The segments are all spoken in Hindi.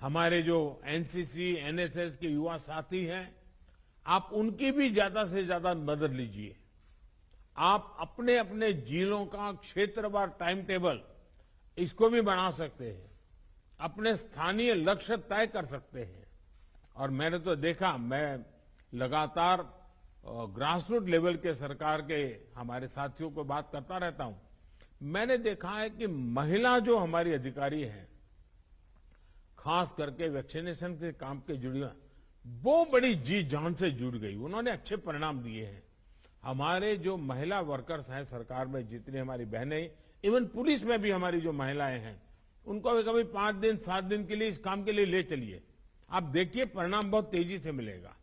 हमारे जो एनसीसी, एनएसएस के युवा साथी हैं, आप उनकी भी ज्यादा से ज्यादा मदद लीजिए। आप अपने अपने जिलों का क्षेत्रवार टाइम टेबल इसको भी बना सकते हैं, अपने स्थानीय लक्ष्य तय कर सकते हैं। और मैंने तो देखा, मैं लगातार ग्रासरूट लेवल के सरकार के हमारे साथियों को बात करता रहता हूं। मैंने देखा है कि महिला जो हमारी अधिकारी हैं, खास करके वैक्सीनेशन के काम के जुड़ी, वो बड़ी जी जान से जुड़ गई, उन्होंने अच्छे परिणाम दिए हैं। हमारे जो महिला वर्कर्स हैं सरकार में, जितनी हमारी बहनें, इवन पुलिस में भी हमारी जो महिलाएं हैं, उनको भी कभी 5 दिन 7 दिन के लिए इस काम के लिए ले चलिए, आप देखिए परिणाम बहुत तेजी से मिलेगा।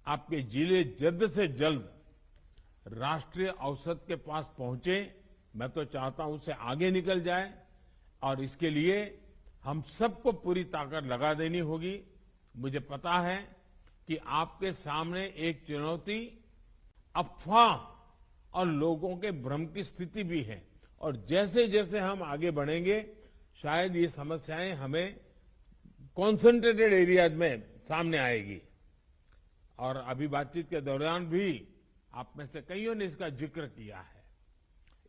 आपके जिले जल्द से जल्द राष्ट्रीय औसत के पास पहुंचे, मैं तो चाहता हूं उससे आगे निकल जाए, और इसके लिए हम सबको पूरी ताकत लगा देनी होगी। मुझे पता है कि आपके सामने एक चुनौती अफवाह और लोगों के भ्रम की स्थिति भी है, और जैसे जैसे हम आगे बढ़ेंगे शायद ये समस्याएं हमें कॉन्सेंट्रेटेड एरियाज में सामने आएगी। और अभी बातचीत के दौरान भी आप में से कईयों ने इसका जिक्र किया है।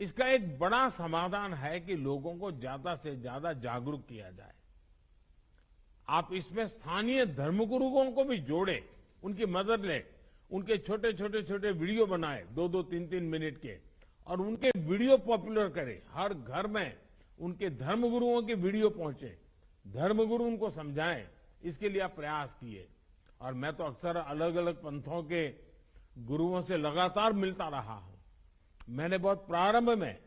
इसका एक बड़ा समाधान है कि लोगों को ज्यादा से ज्यादा जागरूक किया जाए। आप इसमें स्थानीय धर्मगुरुओं को भी जोड़े, उनकी मदद लें, उनके छोटे छोटे वीडियो बनाए 2-2, 3-3 मिनट के, और उनके वीडियो पॉपुलर करें। हर घर में उनके धर्मगुरुओं के वीडियो पहुंचे, धर्मगुरु उनको समझाएं, इसके लिए आप प्रयास किए। और मैं तो अक्सर अलग अलग पंथों के गुरुओं से लगातार मिलता रहा हूं। मैंने बहुत प्रारंभ में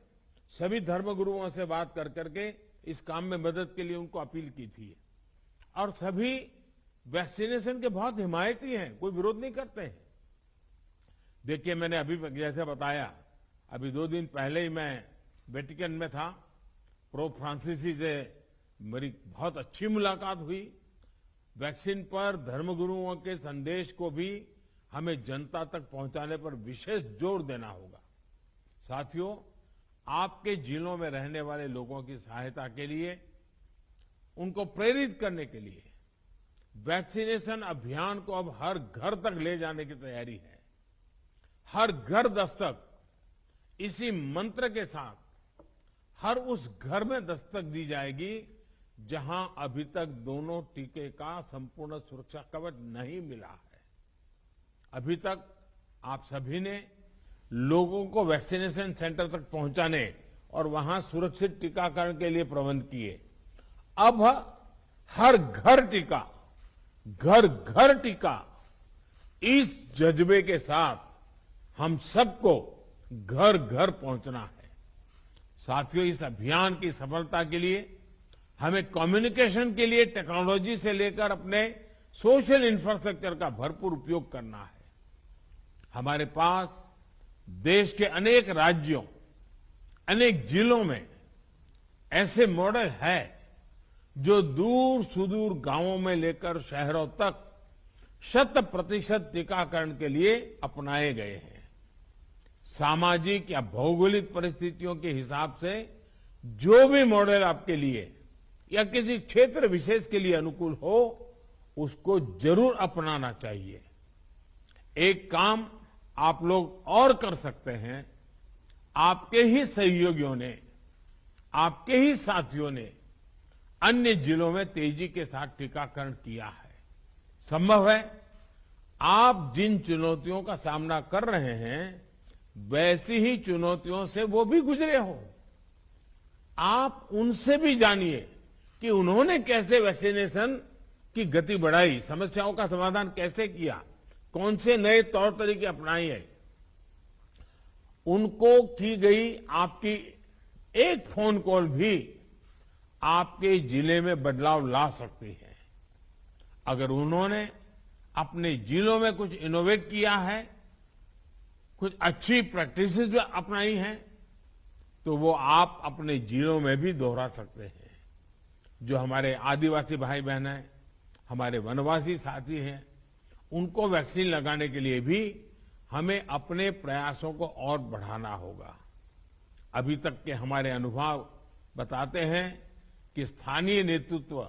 सभी धर्मगुरुओं से बात कर करके इस काम में मदद के लिए उनको अपील की थी, और सभी वैक्सीनेशन के बहुत हिमायती हैं, कोई विरोध नहीं करते हैं। देखिए, मैंने अभी जैसे बताया, अभी 2 दिन पहले ही मैं वेटिकन में था, पोप फ्रांसिस से मेरी बहुत अच्छी मुलाकात हुई। वैक्सीन पर धर्मगुरुओं के संदेश को भी हमें जनता तक पहुंचाने पर विशेष जोर देना होगा। साथियों, आपके जिलों में रहने वाले लोगों की सहायता के लिए, उनको प्रेरित करने के लिए वैक्सीनेशन अभियान को अब हर घर तक ले जाने की तैयारी है। हर घर दस्तक, इसी मंत्र के साथ हर उस घर में दस्तक दी जाएगी जहां अभी तक दोनों टीके का संपूर्ण सुरक्षा कवच नहीं मिला है। अभी तक आप सभी ने लोगों को वैक्सीनेशन सेंटर तक पहुंचाने और वहां सुरक्षित टीकाकरण के लिए प्रबंध किए। अब हर घर टीका, घर घर टीका, इस जज्बे के साथ हम सबको घर घर पहुंचना है। साथियों, इस अभियान की सफलता के लिए हमें कम्युनिकेशन के लिए टेक्नोलॉजी से लेकर अपने सोशल इंफ्रास्ट्रक्चर का भरपूर उपयोग करना है। हमारे पास देश के अनेक राज्यों, अनेक जिलों में ऐसे मॉडल है जो दूर सुदूर गांवों में लेकर शहरों तक 100% टीकाकरण के लिए अपनाए गए हैं। सामाजिक या भौगोलिक परिस्थितियों के हिसाब से जो भी मॉडल आपके लिए या किसी क्षेत्र विशेष के लिए अनुकूल हो, उसको जरूर अपनाना चाहिए। एक काम आप लोग और कर सकते हैं। आपके ही सहयोगियों ने, आपके ही साथियों ने अन्य जिलों में तेजी के साथ टीकाकरण किया है। संभव है आप जिन चुनौतियों का सामना कर रहे हैं, वैसी ही चुनौतियों से वो भी गुजरे हो। आप उनसे भी जानिए कि उन्होंने कैसे वैक्सीनेशन की गति बढ़ाई, समस्याओं का समाधान कैसे किया, कौन से नए तौर तरीके अपनाए हैं। उनको की गई आपकी एक फोन कॉल भी आपके जिले में बदलाव ला सकती है। अगर उन्होंने अपने जिलों में कुछ इनोवेट किया है, कुछ अच्छी प्रैक्टिसेस जो अपनाई हैं, तो वो आप अपने जिलों में भी दोहरा सकते हैं। जो हमारे आदिवासी भाई बहन हैं, हमारे वनवासी साथी हैं, उनको वैक्सीन लगाने के लिए भी हमें अपने प्रयासों को और बढ़ाना होगा। अभी तक के हमारे अनुभव बताते हैं कि स्थानीय नेतृत्व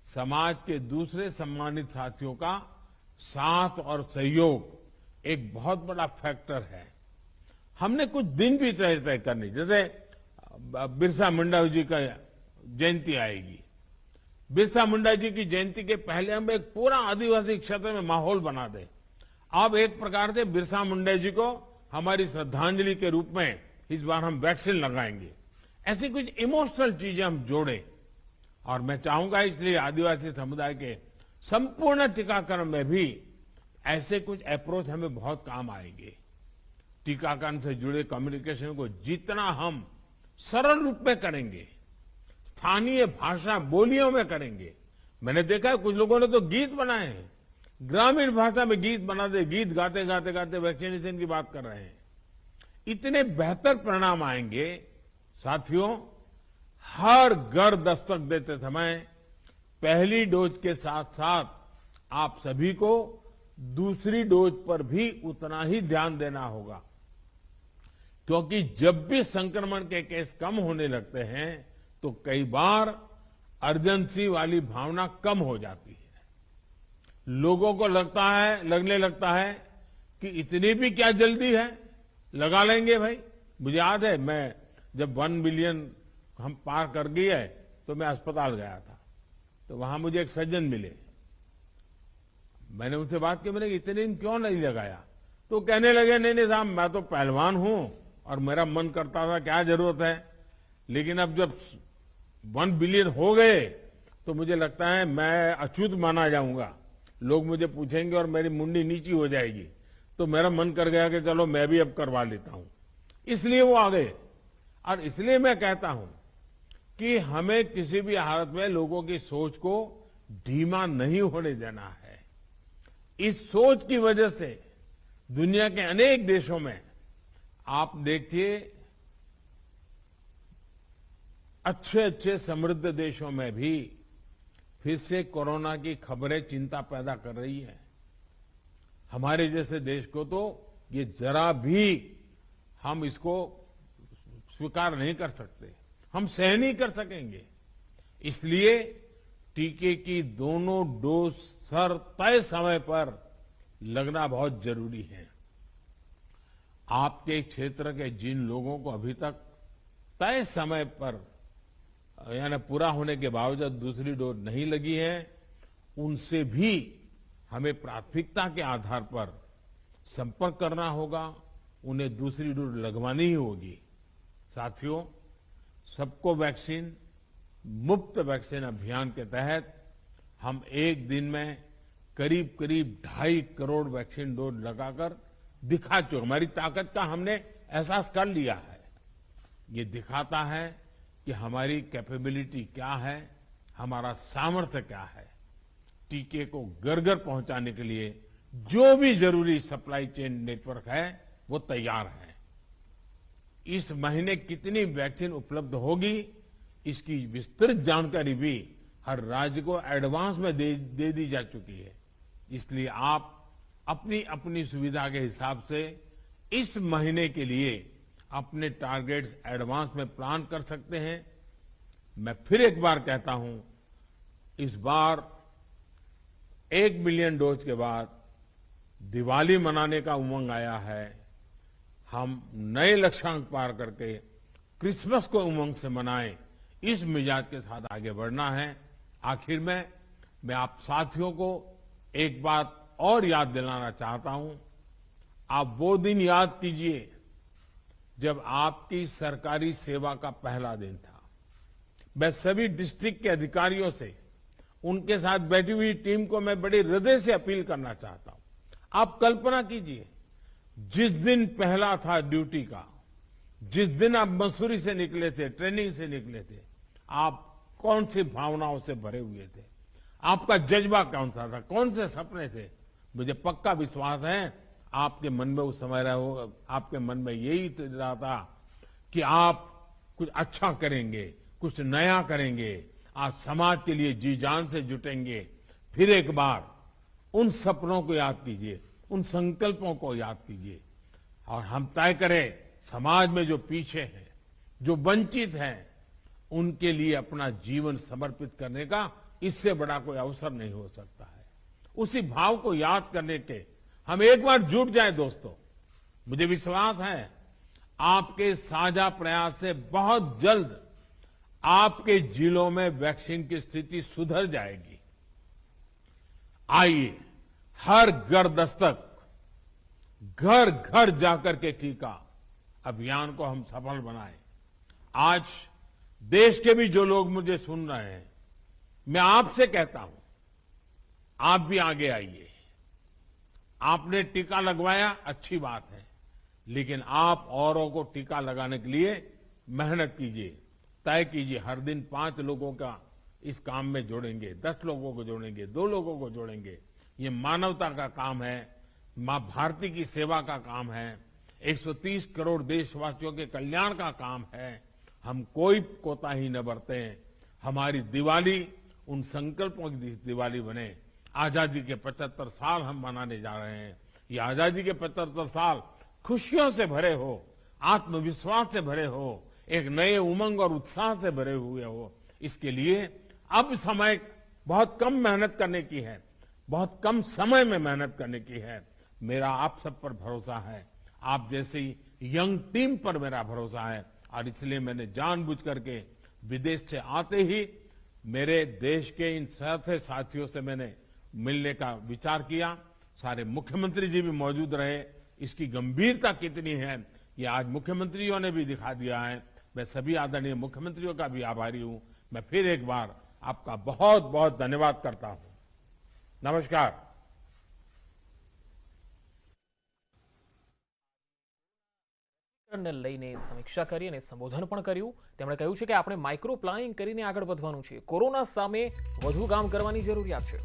समाज के दूसरे सम्मानित साथियों का साथ और सहयोग एक बहुत बड़ा फैक्टर है। हमने कुछ दिन भी तय करने, जैसे बिरसा मुंडा जी का जयंती आएगी। बिरसा मुंडा जी की जयंती के पहले हम एक पूरा आदिवासी क्षेत्र में माहौल बना दें। अब एक प्रकार से बिरसा मुंडा जी को हमारी श्रद्धांजलि के रूप में इस बार हम वैक्सीन लगाएंगे। ऐसी कुछ इमोशनल चीजें हम जोड़ें और मैं चाहूंगा इसलिए आदिवासी समुदाय के संपूर्ण टीकाकरण में भी ऐसे कुछ अप्रोच हमें बहुत काम आएंगे। टीकाकरण से जुड़े कम्युनिकेशन को जितना हम सरल रूप में करेंगे, स्थानीय भाषा बोलियों में करेंगे। मैंने देखा है कुछ लोगों ने तो गीत बनाए हैं, ग्रामीण भाषा में गीत बना दे, गीत गाते गाते गाते वैक्सीनेशन की बात कर रहे हैं। इतने बेहतर परिणाम आएंगे। साथियों, हर घर दस्तक देते समय पहली डोज के साथ साथ आप सभी को दूसरी डोज पर भी उतना ही ध्यान देना होगा, क्योंकि जब भी संक्रमण के केस कम होने लगते हैं तो कई बार अर्जेंसी वाली भावना कम हो जाती है। लोगों को लगने लगता है कि इतनी भी क्या जल्दी है, लगा लेंगे भाई। मुझे याद है मैं जब 1 बिलियन हम पार कर गए तो मैं अस्पताल गया था, तो वहां मुझे एक सज्जन मिले। मैंने उनसे बात की, मैंने इतने दिन क्यों नहीं लगाया? तो कहने लगे नहीं साहब, मैं तो पहलवान हूं और मेरा मन करता था, क्या जरूरत है, लेकिन अब जब 1 बिलियन हो गए तो मुझे लगता है मैं अछूत माना जाऊंगा। लोग मुझे पूछेंगे और मेरी मुंडी नीची हो जाएगी, तो मेरा मन कर गया कि चलो मैं भी अब करवा लेता हूं। इसलिए वो आ गए। और इसलिए मैं कहता हूं कि हमें किसी भी हालत में लोगों की सोच को धीमा नहीं होने देना है। इस सोच की वजह से दुनिया के अनेक देशों में आप देखिए, अच्छे अच्छे समृद्ध देशों में भी फिर से कोरोना की खबरें चिंता पैदा कर रही है। हमारे जैसे देश को तो ये जरा भी हम इसको स्वीकार नहीं कर सकते, हम सह नहीं कर सकेंगे। इसलिए टीके की दोनों डोज तय समय पर लगना बहुत जरूरी है। आपके क्षेत्र के जिन लोगों को अभी तक तय समय पर यानी पूरा होने के बावजूद दूसरी डोज नहीं लगी है, उनसे भी हमें प्राथमिकता के आधार पर संपर्क करना होगा, उन्हें दूसरी डोज लगवानी ही होगी। साथियों, सबको वैक्सीन, मुफ्त वैक्सीन अभियान के तहत हम एक दिन में करीब करीब 2.5 करोड़ वैक्सीन डोज लगाकर दिखा चुके। हमारी ताकत का हमने एहसास कर लिया है। ये दिखाता है कि हमारी कैपेबिलिटी क्या है, हमारा सामर्थ्य क्या है। टीके को घर घर पहुंचाने के लिए जो भी जरूरी सप्लाई चेन नेटवर्क है वो तैयार है। इस महीने कितनी वैक्सीन उपलब्ध होगी, इसकी विस्तृत जानकारी भी हर राज्य को एडवांस में दे दी जा चुकी है। इसलिए आप अपनी अपनी सुविधा के हिसाब से इस महीने के लिए अपने टारगेट्स एडवांस में प्लान कर सकते हैं। मैं फिर एक बार कहता हूं, इस बार 1 मिलियन डोज के बाद दिवाली मनाने का उमंग आया है। हम नए लक्ष्यांक पार करके क्रिसमस को उमंग से मनाएं, इस मिजाज के साथ आगे बढ़ना है। आखिर में मैं आप साथियों को एक बात और याद दिलाना चाहता हूं। आप वो दिन याद कीजिए जब आपकी सरकारी सेवा का पहला दिन था। मैं सभी डिस्ट्रिक्ट के अधिकारियों से, उनके साथ बैठी हुई टीम को मैं बड़े हृदय से अपील करना चाहता हूं। आप कल्पना कीजिए, जिस दिन पहला था ड्यूटी का, जिस दिन आप मसूरी से निकले थे, ट्रेनिंग से निकले थे, आप कौन सी भावनाओं से भरे हुए थे, आपका जज्बा कौन सा था, कौन से सपने थे। मुझे पक्का विश्वास है आपके मन में उस समय आपके मन में यही रहा था कि आप कुछ अच्छा करेंगे, कुछ नया करेंगे, आज समाज के लिए जी जान से जुटेंगे। फिर एक बार उन सपनों को याद कीजिए, उन संकल्पों को याद कीजिए और हम तय करें समाज में जो पीछे हैं, जो वंचित हैं, उनके लिए अपना जीवन समर्पित करने का इससे बड़ा कोई अवसर नहीं हो सकता है। उसी भाव को याद करने के हम एक बार जुट जाए दोस्तों। मुझे विश्वास है आपके साझा प्रयास से बहुत जल्द आपके जिलों में वैक्सीन की स्थिति सुधर जाएगी। आइए हर घर दस्तक, घर घर जाकर के टीका अभियान को हम सफल बनाएं। आज देश के भी जो लोग मुझे सुन रहे हैं, मैं आपसे कहता हूं, आप भी आगे आइए। आपने टीका लगवाया, अच्छी बात है, लेकिन आप औरों को टीका लगाने के लिए मेहनत कीजिए, तय कीजिए। हर दिन 5 लोगों का इस काम में जोड़ेंगे, 10 लोगों को जोड़ेंगे, 2 लोगों को जोड़ेंगे। ये मानवता का काम है, मां भारती की सेवा का काम है, 130 करोड़ देशवासियों के कल्याण का काम है। हम कोई कोताही न बरतें। हमारी दिवाली उन संकल्पों की दिवाली बने। आजादी के 75 साल हम मनाने जा रहे हैं। ये आजादी के 75 साल खुशियों से भरे हो, आत्मविश्वास से भरे हो, एक नए उमंग और उत्साह से भरे हुए हो। इसके लिए अब समय बहुत कम मेहनत करने की है, बहुत कम समय में मेहनत करने की है। मेरा आप सब पर भरोसा है, आप जैसी यंग टीम पर मेरा भरोसा है, और इसलिए मैंने जानबूझ करके विदेश से आते ही मेरे देश के इन साथियों से मैंने मिलने का विचार किया। सारे मुख्यमंत्री जी भी मौजूद रहे। इसकी गंभीरता कितनी है ये आज मुख्यमंत्रियों ने भी दिखा दिया है। मैं सभी आदरणीय मुख्यमंत्रियों का भी आभारी हूं। मैं फिर एक बार आपका बहुत बहुत धन्यवाद करता हूं। नमस्कार। ને લઈને સમીક્ષા કરી અને સંબોધન પણ કર્યું। તેમણે કહ્યું છે કે આપણે માઇક્રો પ્લાનિંગ કરીને આગળ વધવાનું છે। કોરોના સામે વધુ કામ કરવાની જરૂરિયાત છે।